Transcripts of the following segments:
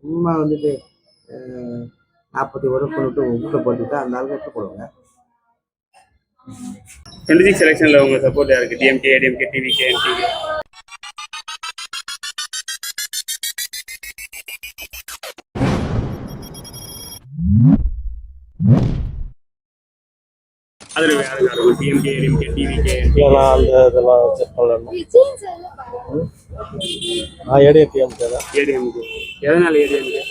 சும்மா வந்துட்டு 41 கொண்டு உள்ள போட்டுட்டு அந்த ஆளுக்கு போடுவாங்க. செலெக்ஷன்ல உங்க சப்போர்ட் யாருக்கு? DMK, ADMK, TVK, NTK? அதில் யாருக்கு இருக்கும்? DMK, ADMK, TVK? நான் அந்த இதெல்லாம் செக் பண்ணணும். நான் ஏடிஎம்கே தான். ஏடிஎம்கே. எதனால ஏடிஎம்கே?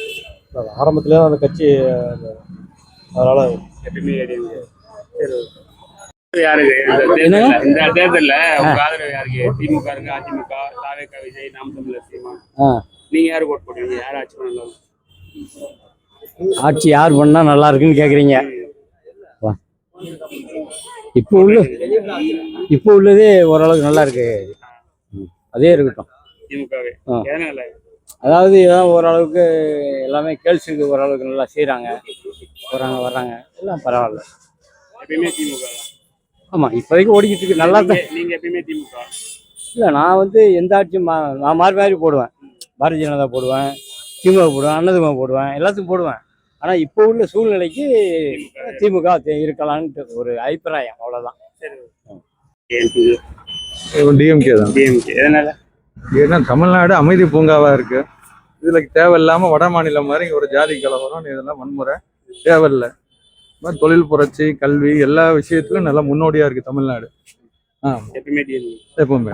ஆரம்பத்துலேயே அந்த கட்சி, அதனால எப்பயுமே ஏடிஎம்கே. சரி, யாருக்கு இந்த தேர்தலில் உங்க ஆதரவு யாருக்கு? திமுக இருக்கு, அதிமுக, தாவேகா, விஜய், நாம் தமிழர், சீமான். நீங்க யாருக்கு ஓட் போடுவீங்க? யார் ஆட்சி பண்ணலாம்? ஆட்சி யார் பண்ணா நல்லா இருக்குன்னு கேக்குறீங்க? இப்போ உள்ளதே ஓரளவுக்கு நல்லா இருக்கு, அதே இருக்கட்டும். திமுகவே. எதனால? அதாவது இதான் ஓரளவுக்கு எல்லாமே கேர்ள்ஸுக்கு ஓரளவுக்கு நல்லா செய்கிறாங்க, போகிறாங்க வர்றாங்க, எல்லாம் பரவாயில்ல. எப்பயுமே திமுக தான். ஆமாம், இப்போதைக்கு ஓடிக்கிட்டு இருக்கு, நல்லா தான். நீங்கள் எப்பயுமே திமுக? இல்லை, நான் வந்து எந்த ஆட்சியும் நான் மாறி மாறி போடுவேன். பாரதிய ஜனதா போடுவேன், திமுக போடுவேன், அண்ணாதிமுக போடுவேன், எல்லாத்துக்கும் போடுவேன். ஆனால் இப்போ உள்ள சூழ்நிலைக்கு திமுக இருக்கலான்ட்டு ஒரு அபிப்பிராயம், அவ்வளோதான். டிஎம்கே தான். டிஎம்கே. எதனால? ஏன்னா தமிழ்நாடு அமைதி பூங்காவா இருக்கு. இதுல தேவையில்லாம வட மாநிலம் மாதிரி ஒரு ஜாதி கலவரம், இதெல்லாம் வன்முறை தேவையில்லை. தொழில் புரட்சி, கல்வி, எல்லா விஷயத்திலும் நல்லா முன்னோடியா இருக்கு தமிழ்நாடு. எப்பவுமே எப்பவுமே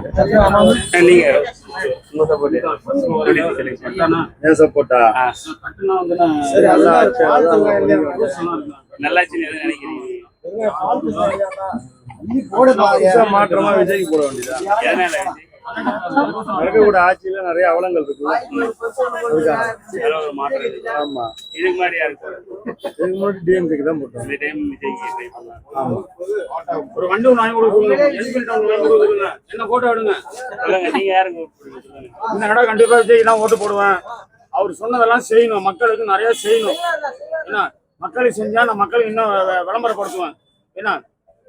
மாற்றமா விஜய்க்கு போட வேண்டியதா? நடக்கக்கூடிய ஆட்சியில நிறைய அவலங்கள் இருக்கு. ஆமா, இதுக்கு முன்னாடி யாருக்கு? இதுக்கு முன்னாடி டிஎம்கேக்கு தான் போட்டோம். இந்த டைம் விஜய்க்கு ட்ரை பண்ணலாம். ஆமா, ஒரு வண்டி ஒன்று வாங்கி கொடுங்க, என்ன போட்டோ எடுங்க. நீங்க யாருக்கு? இந்த இடம் கண்டிப்பா விஜய்க்கு தான் ஓட்டு போடுவேன். அவர் சொன்னதெல்லாம் செய்யணும், மக்களுக்கு நிறைய செய்யணும். ஏன்னா மக்களுக்கு செஞ்சா நான் மக்களுக்கு இன்னும் விளம்பரப்படுத்துவேன். ஏன்னா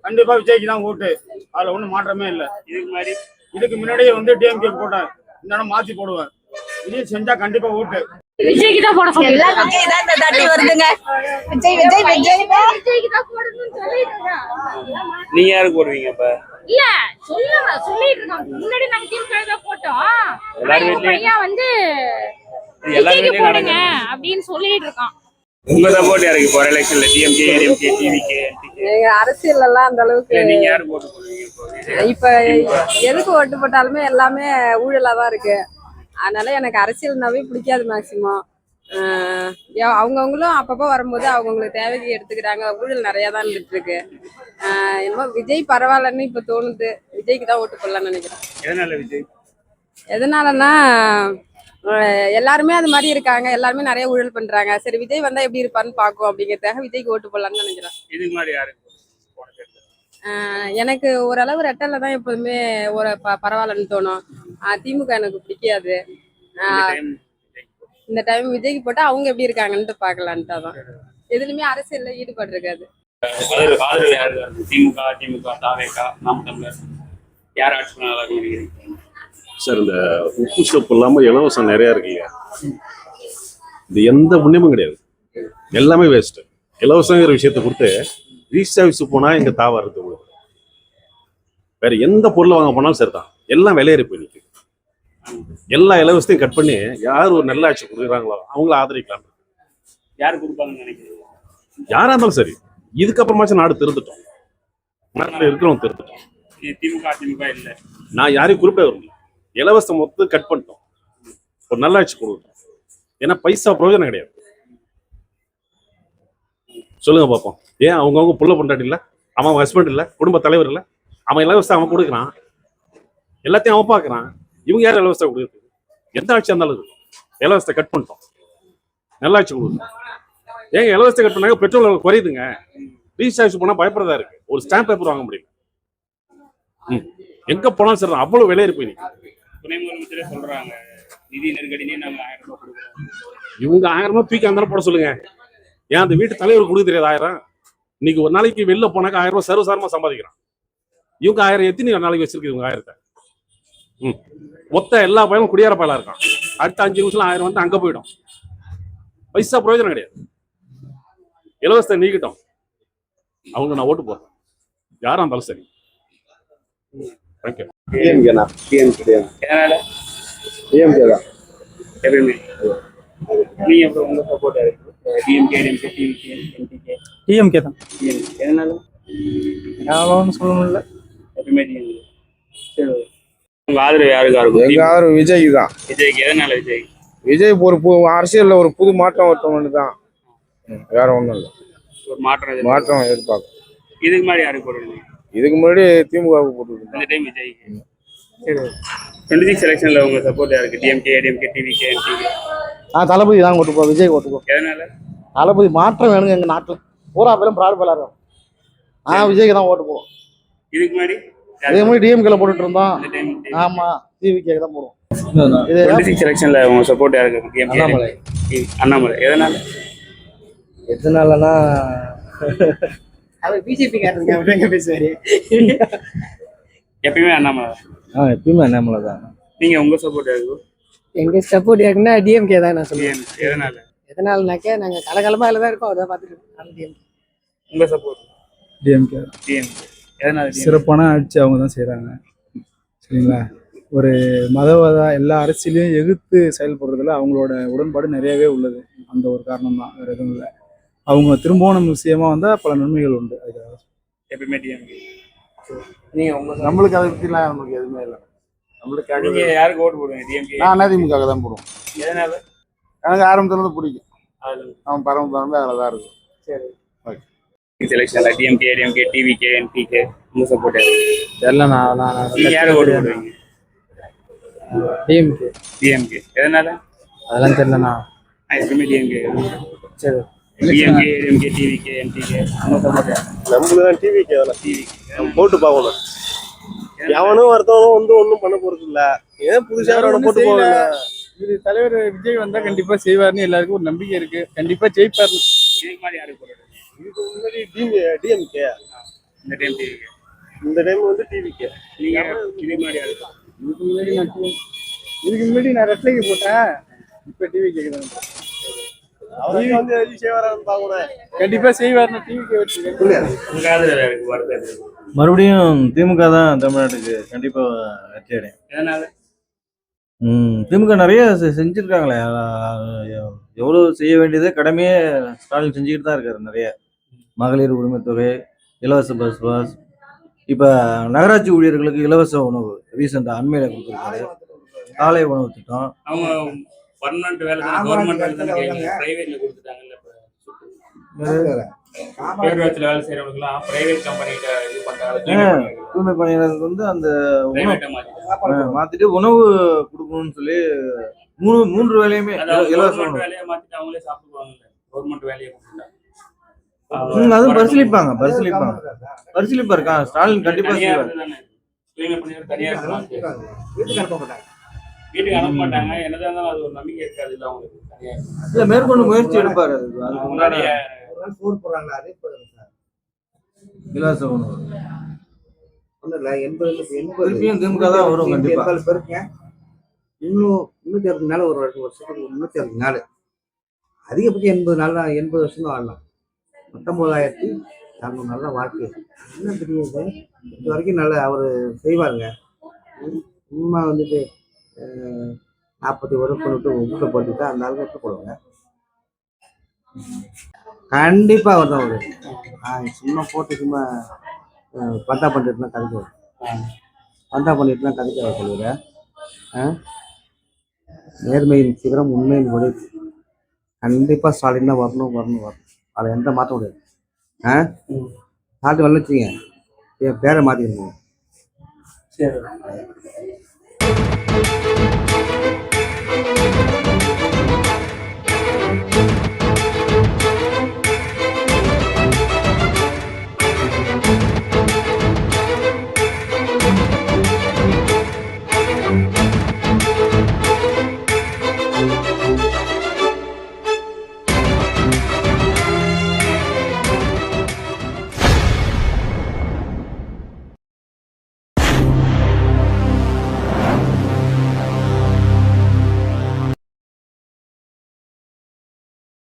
கண்டிப்பா விஜய்க்கு தான் ஓட்டு, அதுல ஒன்றும் மாற்றமே இல்லை. இதுக்கு முன்னாடியே வந்து டிஎம்கே போட்டேன், இந்த இடம் மாத்தி போடுவேன். இதையும் செஞ்சா கண்டிப்பா ஓட்டு விஜய்க்கு தான் போட சொல்லுங்க. விஜய் தான் இந்த தாட்டி வருதுங்க. விஜய் விஜய் விஜய் விஜய்க்கு தான் போடணும்னு சொல்லிட்டு. நீங்க யாருக்கு போடுவீங்க இப்ப? இல்ல சொல்லுங்க, சொல்லிட்டு இருக்கோம். முன்னாடி நாங்க டீம் தான் போட்டோம். எல்லாரும் பையன் வந்து விஜய்க்கு போடுங்க அப்படின்னு சொல்லிட்டு இருக்கோம். உங்க சப்போர்ட் யாருக்கு போற எலெக்ஷன்ல? DMK, ADMK, TVK, NTK? எங்க அரசியல் எல்லாம் அந்த அளவுக்கு நீங்க யாருக்கு ஓட்டு போடுவீங்க? இப்ப எதுக்கு ஓட்டு போட்டாலுமே எல்லாமே ஊழலா தான் இருக்கு. அதனால எனக்கு அரசியல்னாவே பிடிக்காது மேக்சிமம். அவங்கவுங்களும் அப்பப்போ வரும்போது அவங்கவுங்களுக்கு தேவைக்கு எடுத்துக்கிறாங்க. ஊழல் நிறைய தான் இருந்துட்டு இருக்கு. என்னமோ விஜய் பரவாயில்லன்னு இப்ப தோணுது. விஜய்க்கு தான் ஓட்டு போடலாம்னு நினைக்கிறேன். எதனால விஜய்? எதனாலன்னா எல்லாருமே அது மாதிரி இருக்காங்க, எல்லாருமே நிறைய ஊழல் பண்றாங்க. சரி, விஜய் வந்தா எப்படி இருப்பாருன்னு பாக்கும் அப்படிங்கிறதுக்காக விஜய்க்கு ஓட்டு போடலாம்னு நினைக்கிறேன். இதுக்கு முன்னாடி யாருக்கு? எனக்கு ஓரளவு ரெட்டல்ல தான் எப்போதுமே ஒரு பரவாயில்லன்னு தோணும். திமுக எனக்கு பிடிக்காது. இந்த டைம் விஜய்க்கு போட்டா அவங்க எப்படி இருக்காங்கன்ட்டு பாக்கலான்ட்டு தான். எதுலையுமே அரசியல்ல ஈடுபாடு இருக்காது. திமுக, அதிமுக, தாவேகா, நாம் தமிழர், யார் ஆட்சி பண்ணலாம் நினைக்கிறீங்க சார்? இந்த உப்பு சோப்பு இல்லாம இலவசம் நிறைய இருக்கு இல்லையா, இது எந்த புண்ணியமும் கிடையாது, எல்லாமே வேஸ்ட். இலவசங்கிற விஷயத்தை கொடுத்து ரீசர்வீஸ் போனா எங்க தாவறது உங்களுக்கு வேற எந்த பொருளை வாங்க போனாலும் சரிதான், எல்லாம் விலையேறி போய் நிற்குது. எல்லா இலவசத்தையும் கட் பண்ணி யார் ஒரு நல்ல ஆட்சி கொடுக்குறாங்களோ அவங்கள ஆதரிக்கலாம். யாரு கொடுப்பாங்கன்னு நினைக்கிறீங்க? யாரா இருந்தாலும் சரி, இதுக்கப்புறமாச்சும் நாடு திருந்துட்டோம், நாட்டில் இருக்கிறவங்க திருந்துட்டோம். திமுக, அதிமுக இல்லை, நான் யாரையும் குறிப்பிட வரல. இலவசம் மொத்தம் கட் பண்ணிட்டோம், ஒரு நல்ல ஆட்சி கொடுக்கணும். ஏன்னா பைசா பிரயோஜனம் கிடையாது. சொல்லுங்க பார்ப்போம், ஏன் அவங்கவுங்க புள்ள பொண்டாட்டி இல்லை, அவன் ஹஸ்பண்ட் இல்லை, குடும்ப தலைவர் இல்லை, அவன் இலவசம் அவன் கொடுக்குறான், எல்லாத்தையும் அவன் பார்க்குறான். இவங்க யாரும் இலவசம் கொடுக்குறது? எந்த ஆட்சியாக இருந்தாலும் இருக்கும். இலவசத்தை கட் பண்ணிட்டோம், நல்ல ஆட்சி கொடுக்கணும். ஏங்க இலவசத்தை கட் பண்ணாங்க பெட்ரோல் குறையுதுங்க, ரீசார்ஜ் போனால் பயப்படுறதா இருக்கு. ஒரு ஸ்டாம்ப் பேப்பர் வாங்க முடியல, எங்க போனாலும் சரி அவ்வளவு விலையேறி போய் நிற்கும். துணை முதலமைச்சரே சொல்றாங்க நிதி நெருக்கடினே நாங்க 1000 ரூபாய் கொடுக்குறோம். இவங்க 1000 ரூபாய் தூக்கி அந்த போட சொல்லுங்க. ஏன் அந்த வீட்டு தலைவர் கொடுக்க தெரியாது 1000? இன்னைக்கு ஒரு நாளைக்கு வெளில போனாக்க 1000 ரூபாய் சர்வசாரமா சம்பாதிக்கிறான். இவங்க 1000 எத்தனை நாளைக்கு வச்சிருக்கு இவங்க 1000-த்தை? மொத்த எல்லா பயனும் குடியார பயலா இருக்கான். அடுத்த 5 நிமிஷம் 1000 வந்து அங்க போயிடும். பைசா பிரயோஜனம் கிடையாது. இலவசத்தை நீக்கிட்டோம், அவங்க நான் ஓட்டு போறேன், யாரும் இருந்தாலும் சரி. தேங்க்யூ. டிஎம்கேண்ணா, டிஎம்கே எதனால? டிஎம்கே தான் எப்பயுமே நீங்க அப்புறம் உங்க சப்போர்ட் இருக்கு டிஎம்கே, டிவிகே, என்டிகே? டிஎம்கே தான். எதனால? யாரும் சொல்லணும்ல, எப்பயுமே டிஎம்கே. சரி, உங்க ஆதரவு யாருக்கா இருக்கும்? எங்க ஆதரவு விஜய்க்கு தான். விஜய்க்கு. எதனால விஜய்? விஜய் அரசியல்ல ஒரு புது மாற்றம் ஒருத்தவங்க தான், வேற ஒண்ணும் இல்லை. ஒரு மாற்றம் மாற்றம் எதிர்பார்க்கும். இதுக்கு முன்னாடி யாருக்கு போடுவீங்க? இதுக்கு முன்னாடி திமுகவுக்கு போட்டுருக்கோம். இந்த டைம் விஜய்க்கு. சரி, 26 எலெக்ஷன்ல உங்க சப்போர்ட் யாருக்கு? DMK, ADMK, TVK, NTK? Thalapathy தான் ஓட்டுப்போம், விஜய் ஓட்டுப்போம். எதனால? தளபதி மாற்றம் வேணுங்க எங்க நாட்டில், பூரா பேரும் ப்ராட் எல்லாரும். விஜய்க்கு தான் ஓட்டு போடுவோம். இதுக்கு முன்னாடி டிஎம்கேல போட்டுட்டு இருந்தோம். இந்த டைம் ஆமா, டிவிகே தான் போடுவோம். 26 எலெக்ஷன்ல உங்க சப்போர்ட் யாருக்கு? டிஎம்கே, அண்ணாமலை. அண்ணாமலை. எதனால? எதனாலனா அவர் பிஜேபி காரங்க, அப்படிங்க பேசுவாரு. எப்பயுமே அண்ணாமலை. எப்பயுமே அண்ணாமலை தான். நீங்க உங்க சப்போர்ட் யாருக்கு? எங்க சப்போர்ட் யாருக்குன்னா டிஎம்கே தான் நான் சொல்லுவேன். எதனால? எதனாலனாக்கா நாங்க கலகலமா அதில் தான் இருக்கோம், அதை பார்த்துட்டு. உங்க சப்போர்ட்? டிஎம்கே. டிஎம்கே. எதனால? சிறப்பான ஆட்சி அவங்க தான் செய்கிறாங்க, சரிங்களா. ஒரு மதவாத எல்லா அரசியலையும் எதிர்த்து செயல்படுறதுல அவங்களோட உடன்பாடு நிறையவே உள்ளது. அந்த ஒரு காரணம் தான், வேற எதுவும் இல்லை. அவங்க திரும்பவும் நம்ம விஷயமா வந்தால் பல நன்மைகள் உண்டு. அதுக்காக எப்பயுமே டிஎம்கே. நீங்க உங்க நம்மளுக்கு அதை பற்றிலாம் நமக்கு எதுவுமே இல்லை. நம்மளுக்காக நீங்க யாருக்கு ஓட்டு போடுவீங்க? டிஎம்கே? நான் அதிமுக தான் போடுவோம். எதனால? எனக்கு ஆரம்பத்துலேருந்து பிடிக்கும், அது அவன் பரம்பரை அதில் தான் இருக்கும். சரி. எலெக்ஷன்ல டிஎம்கே, ஏடிஎம்கே, டிவிகே, என்டிகே உங்க சப்போர்ட் எல்லாம் நீங்க யாருக்கு ஓட்டு போடுவீங்க? டிஎம்கே. டிஎம்கே. எதனால? அதெல்லாம் தெரியலண்ணா. எப்பயுமே டிஎம்கே. சரி. டிஎம்கே, ஏடிஎம்கே, டிவிகே, என்டிகே உங்க சப்போர்ட்? நம்மளுக்கு தான் டிவிக்கு அதெல்லாம் போட்டு பார்க்கணும். எவனும் ஒருத்தவனும் வந்து ஒன்றும் பண்ண போறது இல்லை. ஏன் புதுசாக போட்டு போகல. இது தலைவர் விஜய் வந்தா கண்டிப்பா செய்வார்னு எல்லாருக்கும் ஒரு நம்பிக்கை இருக்கு. கண்டிப்பா ஜெயிப்பார். இதுக்கு மாதிரி யாருக்கு போடுறது? இதுக்கு முன்னாடி டிஎம்கே, இந்த டைம் டிவிகே. இந்த டைம் வந்து டிவிக்கே. நீங்க இதுக்கு மாதிரி யாருக்கு? இதுக்கு முன்னாடி நான் ரெட்லைக்கு போட்டேன், இப்ப டிவி கேக்குறேன். அவருக்கு வந்து எது செய்வாரான்னு பார்க்கணும். கண்டிப்பா செய்வார்னு டிவி வச்சிருக்கேன். உங்க ஆதரவு யாருக்கு வருது? மறுபடியும் திமுக தான் தமிழ்நாட்டுக்கு கண்டிப்பா வெற்றி அடையும். எதனால? திமுக நிறைய செஞ்சிருக்காங்களே, எவ்வளவு செய்ய வேண்டியது கடமையே ஸ்டாலின் செஞ்சுக்கிட்டு தான் இருக்காரு. நிறைய மகளிர் உரிமை தொகை, இலவச பஸ் பாஸ், இப்ப நகராட்சி ஊழியர்களுக்கு இலவச உணவு ரீசெண்டா அண்மையில கொடுத்துருக்காரு. காலை உணவு திட்டம். அவங்க பர்மனன்ட் வேலை தான், கவர்மெண்ட் வேலை தானே கேட்கல, பிரைவேட்ல கொடுத்துட்டாங்கல்ல. பேரூராட்சியில் வேலை செய்யறவங்களுக்குலாம் பிரைவேட் கம்பெனிகிட்ட இது பண்றாங்க. தூய்மை பணியாளர்களுக்கு வந்து அந்த பிரைவேட்டை மாத்திட்டு உணவு கொடுக்கணும்னு சொல்லி மூன்று வேலையுமே இலவச உணவு. வேலையை மாத்திட்டு அவங்களே சாப்பிடுவாங்க. கவர்மெண்ட் வேலையை கொடுத்துட்டாங்க. அதுவும் பரிசீலிப்பாரு ஸ்டாலின் கண்டிப்பா செய்வார். தூய்மை பணியாளர் தனியா வீட்டுக்கு அனுப்ப மாட்டாங்க. என்னதான் இருந்தாலும் அது ஒரு நம்பிக்கை இருக்காது இல்ல அவங்களுக்கு. தனியா இல்ல, மேற்கொண்டு முயற்சி எடுப்பாரு. அதுக்கு முன்னாடி இலவச உணவு திருப்பியும் திமுக தான் வரும் கண்டிப்பா. இன்னும் 360 நாள், ஒரு வருஷத்துக்கு 360 நாள், அதிகபட்சம் 80 நாள் தான். 80 வருஷம் தான் வாழலாம். 19,400 நாள் தான் வாழ்க்கை. என்ன தெரியுது இது வரைக்கும் நல்லா அவர் செய்வாருங்க. சும்மா வந்துட்டு 41 கொண்டு உள்ள போட்டுட்டு அந்த ஆளுக்கு எடுத்து போடுவாங்க. கண்டிப்பா அவர் தான் அவரு. சும்மா போட்டு சும்மா பந்தா பண்ணிட்டுலாம் கதைக்க பந்தா பண்ணிட்டுலாம் கதைக்க சொல்லுங்க. நேர்மையின் சிகரம், உண்மையின் ஒளி. கண்டிப்பா ஸ்டாலின் தான் வரணும். அதை எந்த மாற்ற முடியாது. ஸ்டாலின் வரல வச்சுங்க, என் பேரை மாற்றிக்கணும். சரி.